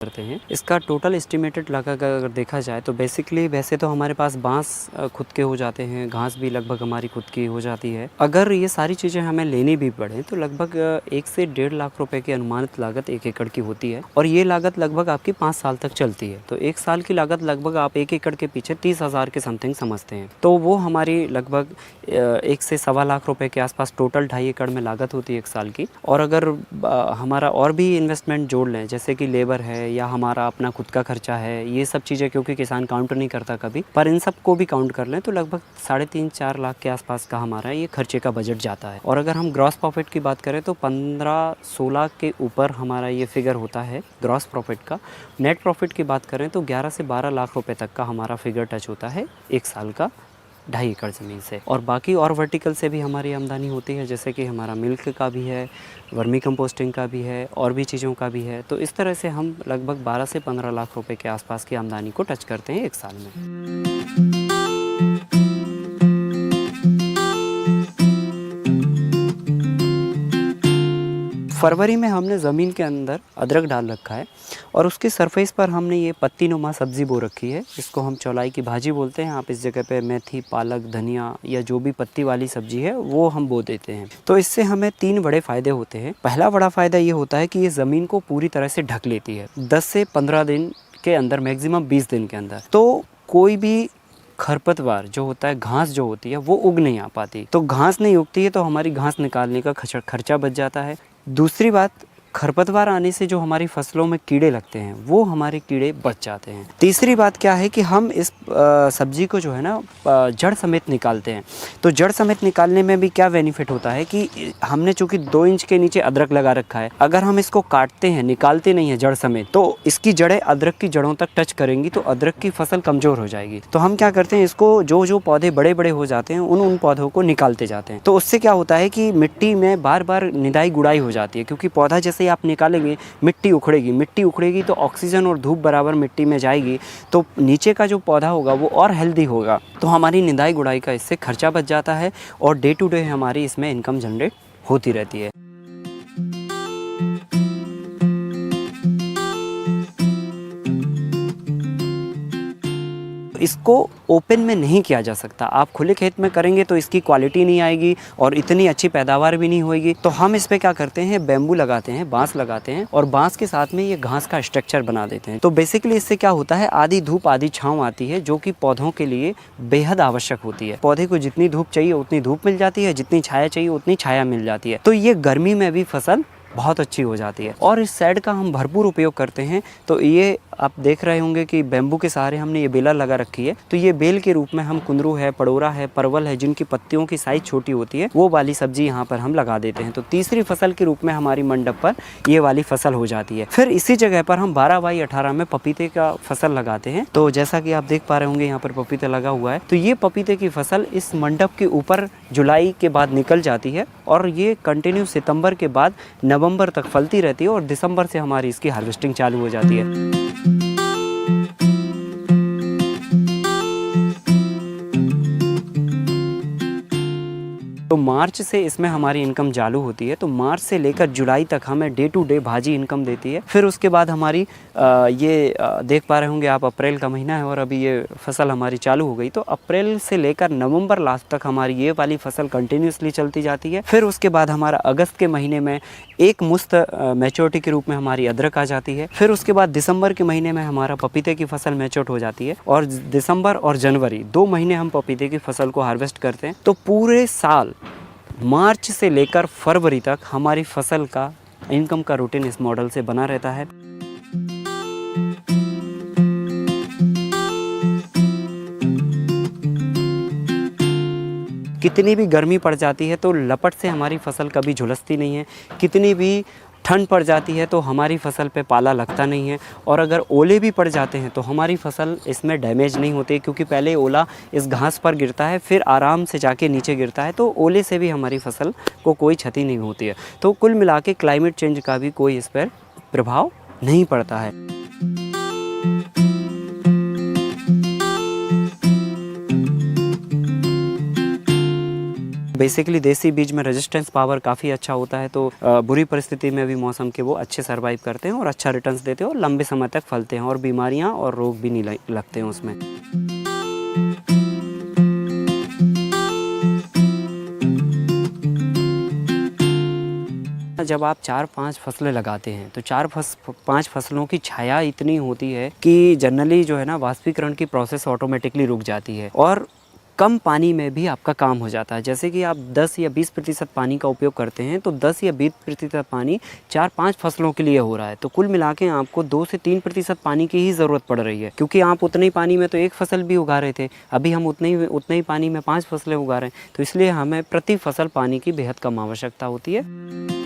करते हैं। इसका टोटल एस्टिमेटेड लगा अगर देखा जाए तो बेसिकली वैसे तो हमारे पास बांस खुद के हो जाते हैं, घास भी लगभग हमारी खुद की हो जाती है। अगर ये सारी चीज़ें हमें लेनी भी पड़े तो लगभग 1 से 1.5 लाख रुपए की अनुमानित लागत 1 एकड़ की होती है और ये लागत लगभग आपकी 5 साल तक चलती है। तो 1 साल की लागत लगभग आप 1 एकड़ के पीछे 30,000 के समथिंग समझते हैं। तो वो हमारी लगभग 1 से सवा लाख रुपए के आसपास टोटल 2.5 एकड़ में लागत होती है 1 साल की। और अगर हमारा और भी इन्वेस्टमेंट जोड़ लें जैसे कि लेबर है या हमारा अपना खुद का खर्चा है, ये सब चीज़ें क्योंकि किसान काउंट नहीं करता कभी, पर इन सब को भी काउंट कर लें तो लगभग 3.5-4 लाख के आसपास का हमारा ये खर्चे का बजट जाता है। और अगर हम ग्रॉस प्रॉफिट की बात करें तो 15-16 के ऊपर हमारा ये फिगर होता है ग्रॉस प्रॉफिट का। नेट प्रॉफिट की बात करें तो 11 से 12 लाख रुपए तक का हमारा फिगर टच होता है 1 साल का 2.5 एकड़ ज़मीन से। और बाकी और वर्टिकल से भी हमारी आमदनी होती है जैसे कि हमारा मिल्क का भी है, वर्मी कंपोस्टिंग का भी है और भी चीज़ों का भी है। तो इस तरह से हम लगभग 12 से 15 लाख रुपए के आसपास की आमदनी को टच करते हैं 1 साल में। फरवरी में हमने ज़मीन के अंदर अदरक डाल रखा है और उसके सरफेस पर हमने ये पत्तीनुमा सब्ज़ी बो रखी है। इसको हम चौलाई की भाजी बोलते हैं। आप इस जगह पे मेथी, पालक, धनिया या जो भी पत्ती वाली सब्ज़ी है वो हम बो देते हैं। तो इससे हमें 3 बड़े फ़ायदे होते हैं। पहला बड़ा फ़ायदा ये होता है कि ये ज़मीन को पूरी तरह से ढक लेती है 10 से 15 दिन के अंदर, मैक्सिमम 20 दिन के अंदर। तो कोई भी खरपतवार जो होता है, घास जो होती है वो उग नहीं आ पाती। तो घास नहीं उगती है तो हमारी घास निकालने का खर्चा बच जाता है। दूसरी बात, खरपतवार आने से जो हमारी फसलों में कीड़े लगते हैं वो हमारे कीड़े बच जाते हैं। तीसरी बात क्या है कि हम इस सब्ज़ी को जो है ना जड़ समेत निकालते हैं। तो जड़ समेत निकालने में भी क्या बेनिफिट होता है कि हमने चूँकि 2 इंच के नीचे अदरक लगा रखा है, अगर हम इसको काटते हैं, निकालते नहीं हैं जड़ समेत, तो इसकी जड़ें अदरक की जड़ों तक टच करेंगी तो अदरक की फसल कमज़ोर हो जाएगी। तो हम क्या करते हैं, इसको जो पौधे बड़े बड़े हो जाते हैं उन पौधों को निकालते जाते हैं। तो उससे क्या होता है कि मिट्टी में बार बार निदाई गुड़ाई हो जाती है, क्योंकि पौधा जैसे आप निकालेंगे मिट्टी उखड़ेगी तो ऑक्सीजन और धूप बराबर मिट्टी में जाएगी, तो नीचे का जो पौधा होगा वो और हेल्दी होगा। तो हमारी निदाई गुड़ाई का इससे खर्चा बच जाता है और डे टू डे हमारी इसमें इनकम जनरेट होती रहती है। इसको ओपन में नहीं किया जा सकता। आप खुले खेत में करेंगे तो इसकी क्वालिटी नहीं आएगी और इतनी अच्छी पैदावार भी नहीं होगी। तो हम इस पे क्या करते हैं, बेम्बू लगाते हैं, बांस लगाते हैं और बांस के साथ में ये घास का स्ट्रक्चर बना देते हैं। तो बेसिकली इससे क्या होता है, आधी धूप आधी छांव आती है, जो कि पौधों के लिए बेहद आवश्यक होती है। पौधे को जितनी धूप चाहिए उतनी धूप मिल जाती है, जितनी छाया चाहिए उतनी छाया मिल जाती है। तो ये गर्मी में भी फसल बहुत अच्छी हो जाती है। और इस शेड का हम भरपूर उपयोग करते हैं। तो ये आप देख रहे होंगे कि बेम्बू के सहारे हमने ये बेला लगा रखी है। तो ये बेल के रूप में हम कुंदरू है, पड़ोरा है, परवल है, जिनकी पत्तियों की साइज छोटी होती है, वो वाली सब्जी यहाँ पर हम लगा देते हैं। तो तीसरी फसल के रूप में हमारी मंडप पर ये वाली फसल हो जाती है। फिर इसी जगह पर हम 12x18 में पपीते का फसल लगाते हैं। तो जैसा कि आप देख पा रहे होंगे यहाँ पर पपीता लगा हुआ है। तो ये पपीते की फसल इस मंडप के ऊपर जुलाई के बाद निकल जाती है और ये कंटिन्यू सितंबर के बाद नवंबर तक फलती रहती है और दिसंबर से हमारी इसकी हार्वेस्टिंग चालू हो जाती है। तो मार्च से इसमें हमारी इनकम चालू होती है। तो मार्च से लेकर जुलाई तक हमें डे टू डे भाजी इनकम देती है। फिर उसके बाद हमारी देख पा रहे होंगे आप, अप्रैल का महीना है और अभी ये फसल हमारी चालू हो गई। तो अप्रैल से लेकर नवंबर लास्ट तक हमारी ये वाली फसल कंटिन्यूसली चलती जाती है। फिर उसके बाद हमारा अगस्त के महीने में एक मुश्त मैच्योरिटी के रूप में हमारी अदरक आ जाती है। फिर उसके बाद दिसंबर के महीने में हमारा पपीते की फसल मैच्योर हो जाती है और दिसंबर और जनवरी 2 महीने हम पपीते की फसल को हार्वेस्ट करते हैं। तो पूरे साल मार्च से लेकर फरवरी तक हमारी फसल का इनकम का रूटीन इस मॉडल से बना रहता है। कितनी भी गर्मी पड़ जाती है तो लपट से हमारी फसल कभी झुलसती नहीं है, कितनी भी ठंड पड़ जाती है तो हमारी फसल पे पाला लगता नहीं है, और अगर ओले भी पड़ जाते हैं तो हमारी फसल इसमें डैमेज नहीं होती, क्योंकि पहले ओला इस घास पर गिरता है फिर आराम से जाके नीचे गिरता है, तो ओले से भी हमारी फसल को कोई क्षति नहीं होती है। तो कुल मिला के क्लाइमेट चेंज का भी कोई इस पर प्रभाव नहीं पड़ता है। बेसिकली देसी बीज में रेजिस्टेंस पावर काफ़ी अच्छा होता है, तो बुरी परिस्थिति में भी मौसम के वो अच्छे सर्वाइव करते हैं और अच्छा रिटर्न्स देते हैं और लंबे समय तक फलते हैं, और बीमारियां और रोग भी नहीं लगते हैं उसमें। जब आप 4-5 फसलें लगाते हैं तो 4-5 फसलों की छाया इतनी होती है कि जनरली जो है ना वाष्पीकरण की प्रोसेस ऑटोमेटिकली रुक जाती है, और कम पानी में भी आपका काम हो जाता है। जैसे कि आप 10 या 20% पानी का उपयोग करते हैं तो 10 या 20% पानी 4-5 फसलों के लिए हो रहा है, तो कुल मिला के आपको 2 से 3% पानी की ही ज़रूरत पड़ रही है, क्योंकि आप उतने ही पानी में तो एक फसल भी उगा रहे थे, अभी हम उतने ही पानी में 5 फसलें उगा रहे हैं, तो इसलिए हमें प्रति फसल पानी की बेहद कम आवश्यकता होती है।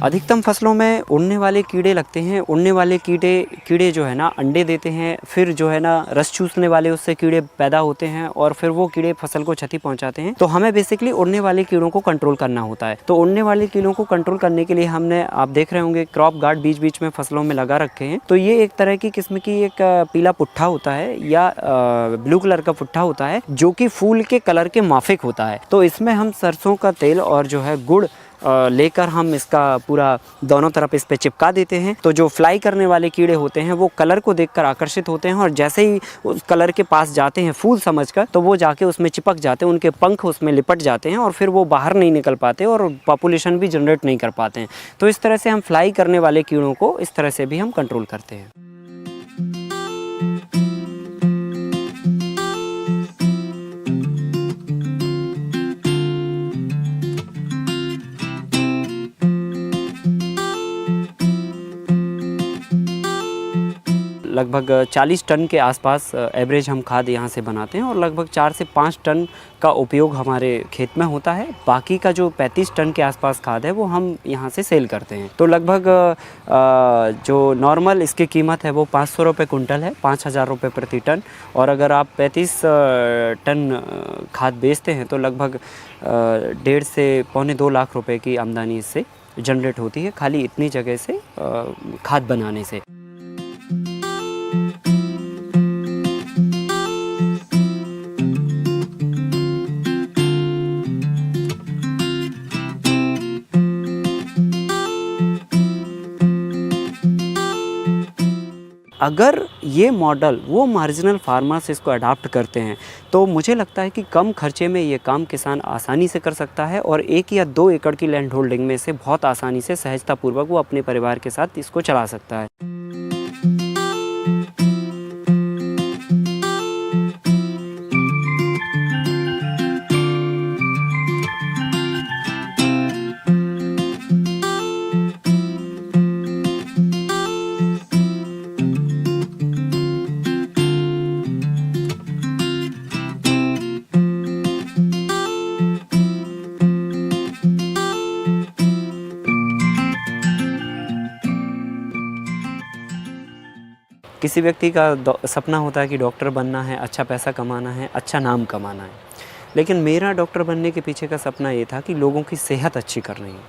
अधिकतम फसलों में उड़ने वाले कीड़े लगते हैं। उड़ने वाले कीड़े जो है ना अंडे देते हैं, फिर जो है ना रस चूसने वाले उससे कीड़े पैदा होते हैं, और फिर वो कीड़े फसल को क्षति पहुंचाते हैं। तो हमें बेसिकली उड़ने वाले कीड़ों को कंट्रोल करना होता है। तो उड़ने वाले कीड़ों को कंट्रोल करने के लिए हमने, आप देख रहे होंगे, क्रॉप गार्ड बीच बीच में फसलों में लगा रखे हैं। तो ये एक तरह की किस्म की एक पीला पुट्ठा होता है या ब्लू कलर का पुट्ठा होता है, जो कि फूल के कलर के माफिक होता है। तो इसमें हम सरसों का तेल और जो है गुड़ लेकर हम इसका पूरा दोनों तरफ इस पे चिपका देते हैं। तो जो फ्लाई करने वाले कीड़े होते हैं वो कलर को देखकर आकर्षित होते हैं, और जैसे ही उस कलर के पास जाते हैं फूल समझकर, तो वो जाके उसमें चिपक जाते हैं, उनके पंख उसमें लिपट जाते हैं, और फिर वो बाहर नहीं निकल पाते और पॉपुलेशन भी जनरेट नहीं कर पाते हैं। तो इस तरह से हम फ्लाई करने वाले कीड़ों को इस तरह से भी हम कंट्रोल करते हैं। लगभग 40 टन के आसपास एवरेज हम खाद यहाँ से बनाते हैं, और लगभग 4 से 5 टन का उपयोग हमारे खेत में होता है। बाकी का जो 35 टन के आसपास खाद है वो हम यहाँ से सेल करते हैं। तो लगभग जो नॉर्मल इसकी कीमत है वो 500 रुपये कुंटल है, 5000 रुपये प्रति टन। और अगर आप 35 टन खाद बेचते हैं तो लगभग 1.5 से पौने 2 लाख रुपए की आमदनी इससे जनरेट होती है, खाली इतनी जगह से खाद बनाने से। अगर ये मॉडल वो मार्जिनल फार्मर्स इसको अडाप्ट करते हैं तो मुझे लगता है कि कम खर्चे में ये काम किसान आसानी से कर सकता है, और 1 या 2 एकड़ की लैंड होल्डिंग में से बहुत आसानी से सहजतापूर्वक वो अपने परिवार के साथ इसको चला सकता है। किसी व्यक्ति का सपना होता है कि डॉक्टर बनना है, अच्छा पैसा कमाना है, अच्छा नाम कमाना है, लेकिन मेरा डॉक्टर बनने के पीछे का सपना ये था कि लोगों की सेहत अच्छी करनी है।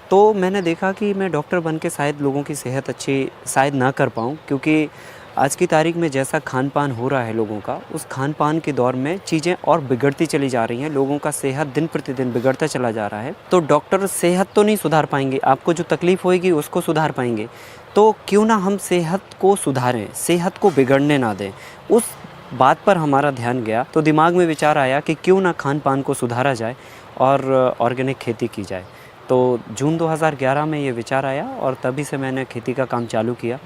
तो मैंने देखा कि मैं डॉक्टर बन के शायद लोगों की सेहत अच्छी शायद ना कर पाऊँ, क्योंकि आज की तारीख में जैसा खान पान हो रहा है लोगों का, उस खान पान के दौर में चीज़ें और बिगड़ती चली जा रही हैं, लोगों का सेहत दिन प्रतिदिन बिगड़ता चला जा रहा है। तो डॉक्टर सेहत तो नहीं सुधार पाएंगे, आपको जो तकलीफ़ होएगी उसको सुधार पाएंगे, तो क्यों ना हम सेहत को सुधारें, सेहत को बिगड़ने ना दें। उस बात पर हमारा ध्यान गया, तो दिमाग में विचार आया कि क्यों ना खान पान को सुधारा जाए और ऑर्गेनिक खेती की जाए। तो जून 2011 में ये विचार आया और तभी से मैंने खेती का काम चालू किया।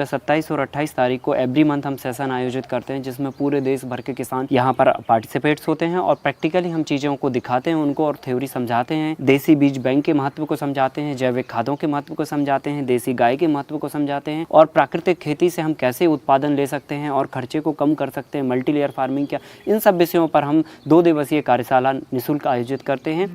पे 27 और 28 तारीख को एवरी मंथ हम सेशन आयोजित करते हैं, जिसमें पूरे देश भर के किसान यहाँ पर पार्टिसिपेट्स होते हैं और प्रैक्टिकली हम चीज़ों को दिखाते हैं उनको और थ्योरी समझाते हैं। देसी बीज बैंक के महत्व को समझाते हैं, जैविक खादों के महत्व को समझाते हैं, देसी गाय के महत्व को समझाते हैं और प्राकृतिक खेती से हम कैसे उत्पादन ले सकते हैं और खर्चे को कम कर सकते हैं, मल्टी लेयर फार्मिंग क्या, इन सब विषयों पर हम 2 दिवसीय कार्यशाला निःशुल्क आयोजित करते हैं।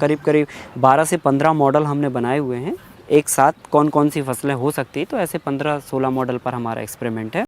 करीब करीब 12 से 15 मॉडल हमने बनाए हुए हैं, एक साथ कौन कौन सी फसलें हो सकती है, तो ऐसे 15-16 मॉडल पर हमारा एक्सपेरिमेंट है।